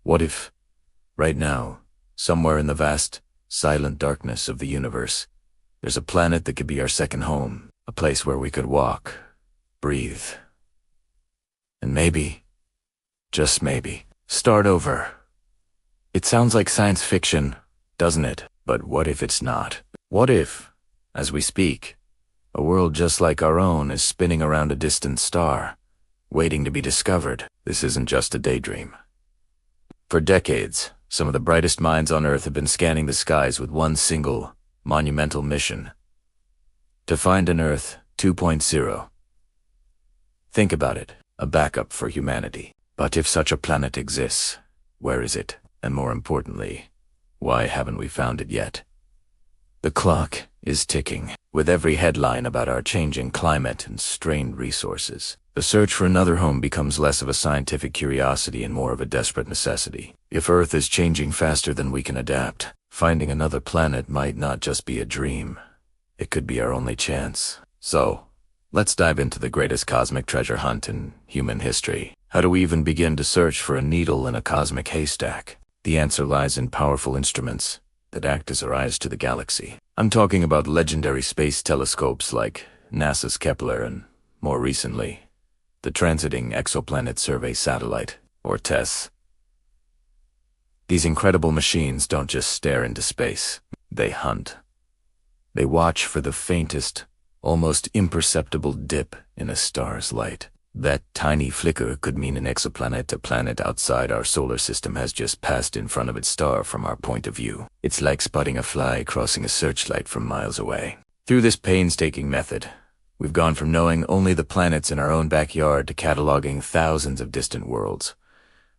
What if, right now, somewhere in the vast, silent darkness of the universe, there's a planet that could be our second home, a place where we could walk, breathe, and maybe, just maybe, start over. It sounds like science fiction, doesn't it? But what if it's not? What if, as we speak, a world just like our own is spinning around a distant star, waiting to be discovered? This isn't just a daydream. For decades, some of the brightest minds on Earth have been scanning the skies with one single, monumental mission: to find an Earth 2.0. Think about it, a backup for humanity. But if such a planet exists, where is it? And more importantly, why haven't we found it yet? The clock is ticking, with every headline about our changing climate and strained resources. The search for another home becomes less of a scientific curiosity and more of a desperate necessity. If Earth is changing faster than we can adapt, finding another planet might not just be a dream. It could be our only chance. So, let's dive into the greatest cosmic treasure hunt in human history. How do we even begin to search for a needle in a cosmic haystack? The answer lies in powerful instruments that act as our eyes to the galaxy. I'm talking about legendary space telescopes like NASA's Kepler and, more recently, the Transiting Exoplanet Survey Satellite, or TESS. These incredible machines don't just stare into space, they hunt. They watch for the faintest, almost imperceptible dip in a star's light. That tiny flicker could mean an exoplanet, a planet outside our solar system, has just passed in front of its star from our point of view. It's like spotting a fly crossing a searchlight from miles away. Through this painstaking method, we've gone from knowing only the planets in our own backyard to cataloging thousands of distant worlds,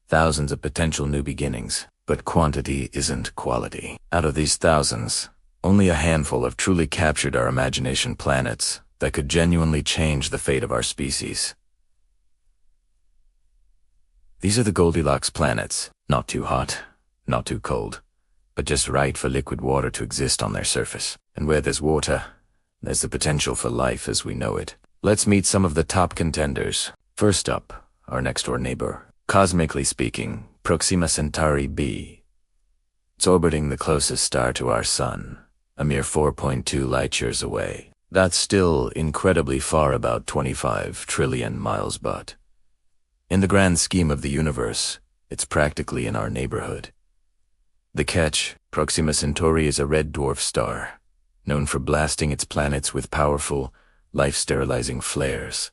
thousands of potential new beginnings. But quantity isn't quality. Out of these thousands, only a handful have truly captured our imagination planets that could genuinely change the fate of our species. These are the Goldilocks planets, not too hot, not too cold, but just right for liquid water to exist on their surface. And where there's water, there's the potential for life as we know it. Let's meet some of the top contenders. First up, our next-door neighbor. Cosmically speaking, Proxima Centauri b. It's orbiting the closest star to our Sun, a mere 4.2 light-years away. That's still incredibly far, about 25 trillion miles, but in the grand scheme of the universe, it's practically in our neighborhood. The catch: Proxima Centauri is a red dwarf star, known for blasting its planets with powerful, life-sterilizing flares.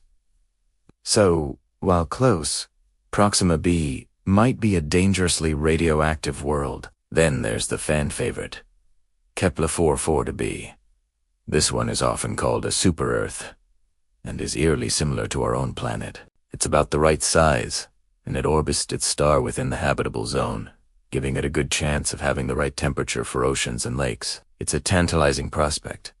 So, while close, Proxima b might be a dangerously radioactive world. Then there's the fan favorite, Kepler 440b. This one is often called a super-Earth, and is eerily similar to our own planet. It's about the right size, and it orbits its star within the habitable zone, giving it a good chance of having the right temperature for oceans and lakes. It's a tantalizing prospect,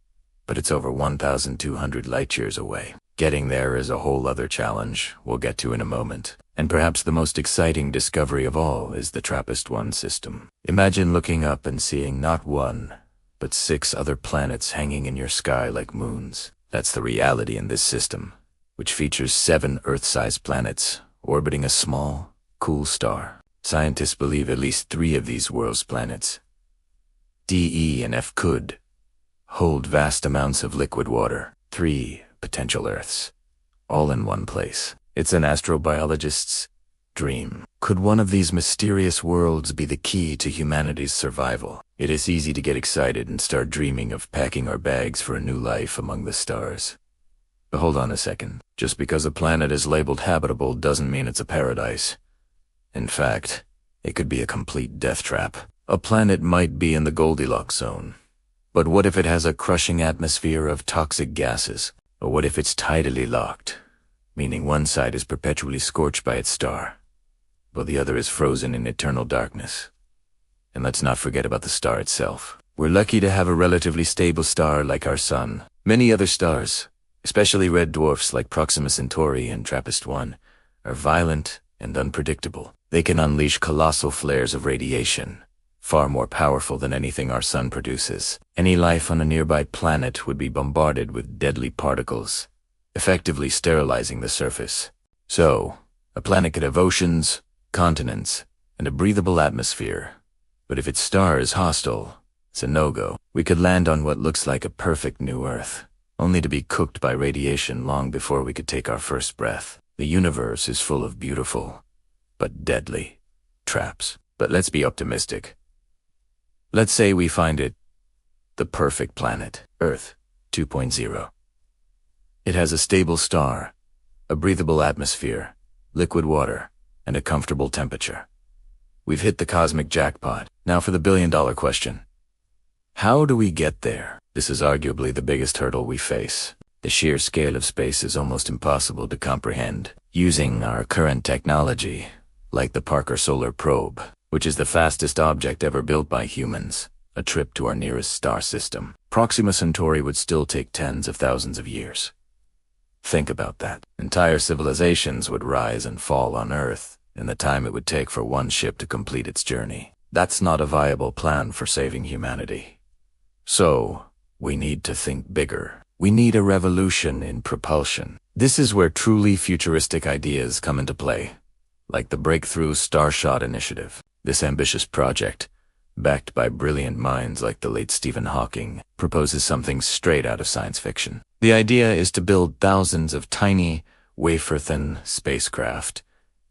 but it's over 1,200 light-years away. Getting there is a whole other challenge we'll get to in a moment. And perhaps the most exciting discovery of all is the TRAPPIST-1 system. Imagine looking up and seeing not one, but 6 other planets hanging in your sky like moons. That's the reality in this system, which features 7 Earth-sized planets orbiting a small, cool star. Scientists believe at least 3 of these world's planets, D, E, and F, could hold vast amounts of liquid water. 3 potential Earths, all in one place. It's an astrobiologist's dream. Could one of these mysterious worlds be the key to humanity's survival? It is easy to get excited and start dreaming of packing our bags for a new life among the stars. But hold on a second. Just because a planet is labeled habitable doesn't mean it's a paradise. In fact, it could be a complete death trap. A planet might be in the Goldilocks zone, but what if it has a crushing atmosphere of toxic gases? Or what if it's tidally locked, meaning one side is perpetually scorched by its star, while the other is frozen in eternal darkness? And let's not forget about the star itself. We're lucky to have a relatively stable star like our Sun. Many other stars, especially red dwarfs like Proxima Centauri and TRAPPIST-1, are violent and unpredictable. They can unleash colossal flares of radiation, far more powerful than anything our Sun produces. Any life on a nearby planet would be bombarded with deadly particles, effectively sterilizing the surface. So, a planet could have oceans, continents, and a breathable atmosphere. But if its star is hostile, it's a no-go. We could land on what looks like a perfect new Earth, only to be cooked by radiation long before we could take our first breath. The universe is full of beautiful, but deadly, traps. But let's be optimistic. Let's say we find it, the perfect planet, Earth 2.0. It has a stable star, a breathable atmosphere, liquid water, and a comfortable temperature. We've hit the cosmic jackpot. Now for the billion-dollar question. How do we get there? This is arguably the biggest hurdle we face. The sheer scale of space is almost impossible to comprehend. Using our current technology, like the Parker Solar Probe, which is the fastest object ever built by humans, a trip to our nearest star system, Proxima Centauri would still take tens of thousands of years. Think about that. Entire civilizations would rise and fall on Earth in the time it would take for one ship to complete its journey. That's not a viable plan for saving humanity. So, we need to think bigger. We need a revolution in propulsion. This is where truly futuristic ideas come into play, like the Breakthrough Starshot Initiative. This ambitious project, backed by brilliant minds like the late Stephen Hawking, proposes something straight out of science fiction. The idea is to build thousands of tiny, wafer-thin spacecraft,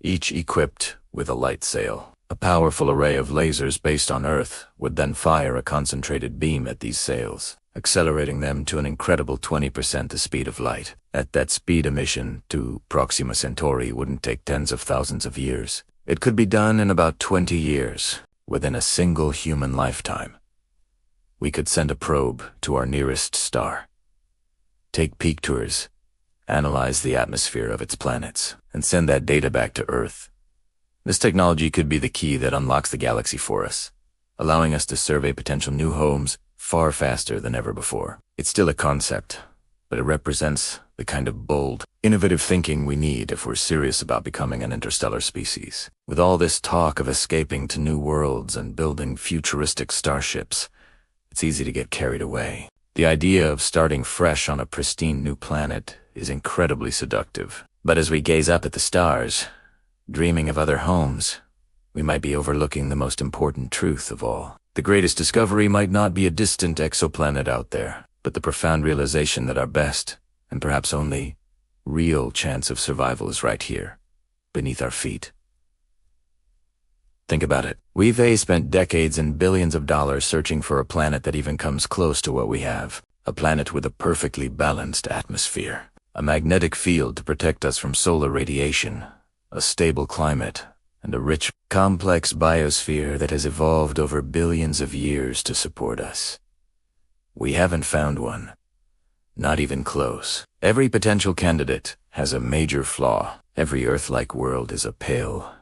each equipped with a light sail. A powerful array of lasers based on Earth would then fire a concentrated beam at these sails, accelerating them to an incredible 20% the speed of light. At that speed, a mission to Proxima Centauri wouldn't take tens of thousands of years. It could be done in about 20 years, within a single human lifetime. We could send a probe to our nearest star, take peak tours, analyze the atmosphere of its planets, and send that data back to Earth. This technology could be the key that unlocks the galaxy for us, allowing us to survey potential new homes far faster than ever before. It's still a concept, but it represents the kind of bold, innovative thinking we need if we're serious about becoming an interstellar species. With all this talk of escaping to new worlds and building futuristic starships, it's easy to get carried away. The idea of starting fresh on a pristine new planet is incredibly seductive. But as we gaze up at the stars, dreaming of other homes, we might be overlooking the most important truth of all. The greatest discovery might not be a distant exoplanet out there, but the profound realization that our best, and perhaps only, real chance of survival is right here, beneath our feet. Think about it. We've spent decades and billions of dollars searching for a planet that even comes close to what we have. A planet with a perfectly balanced atmosphere, a magnetic field to protect us from solar radiation, a stable climate, and a rich, complex biosphere that has evolved over billions of years to support us. We haven't found one. Not even close. Every potential candidate has a major flaw. Every Earth-like world is a pale,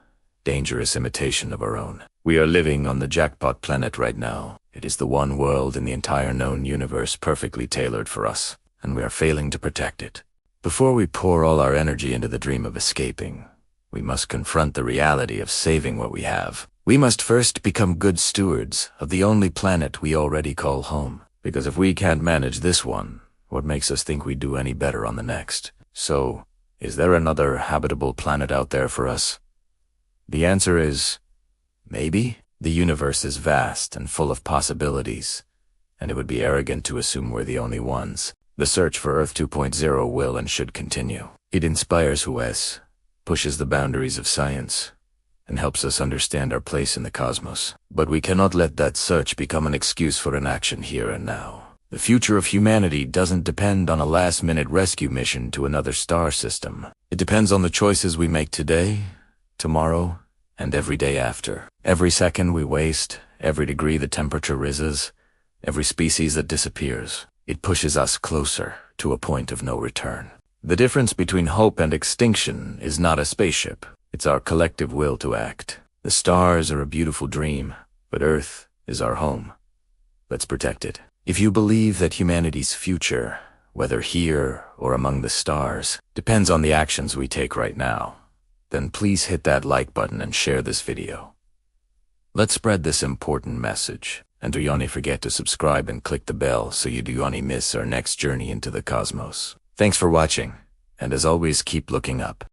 dangerous imitation of our own. We are living on the jackpot planet right now. It is the one world in the entire known universe perfectly tailored for us, and we are failing to protect it. Before we pour all our energy into the dream of escaping, we must confront the reality of saving what we have. We must first become good stewards of the only planet we already call home. Because if we can't manage this one, what makes us think we'd do any better on the next? So, is there another habitable planet out there for us? The answer is, maybe. The universe is vast and full of possibilities, and it would be arrogant to assume we're the only ones. The search for Earth 2.0 will and should continue. It inspires us, pushes the boundaries of science, and helps us understand our place in the cosmos. But we cannot let that search become an excuse for inaction here and now. The future of humanity doesn't depend on a last-minute rescue mission to another star system. It depends on the choices we make today, tomorrow, and every day after. Every second we waste, every degree the temperature rises, every species that disappears, it pushes us closer to a point of no return. The difference between hope and extinction is not a spaceship. It's our collective will to act. The stars are a beautiful dream, but Earth is our home. Let's protect it. If you believe that humanity's future, whether here or among the stars, depends on the actions we take right now, then please hit that like button and share this video. Let's spread this important message. And do not forget to subscribe and click the bell so you do not miss our next journey into the cosmos. Thanks for watching, and as always, keep looking up.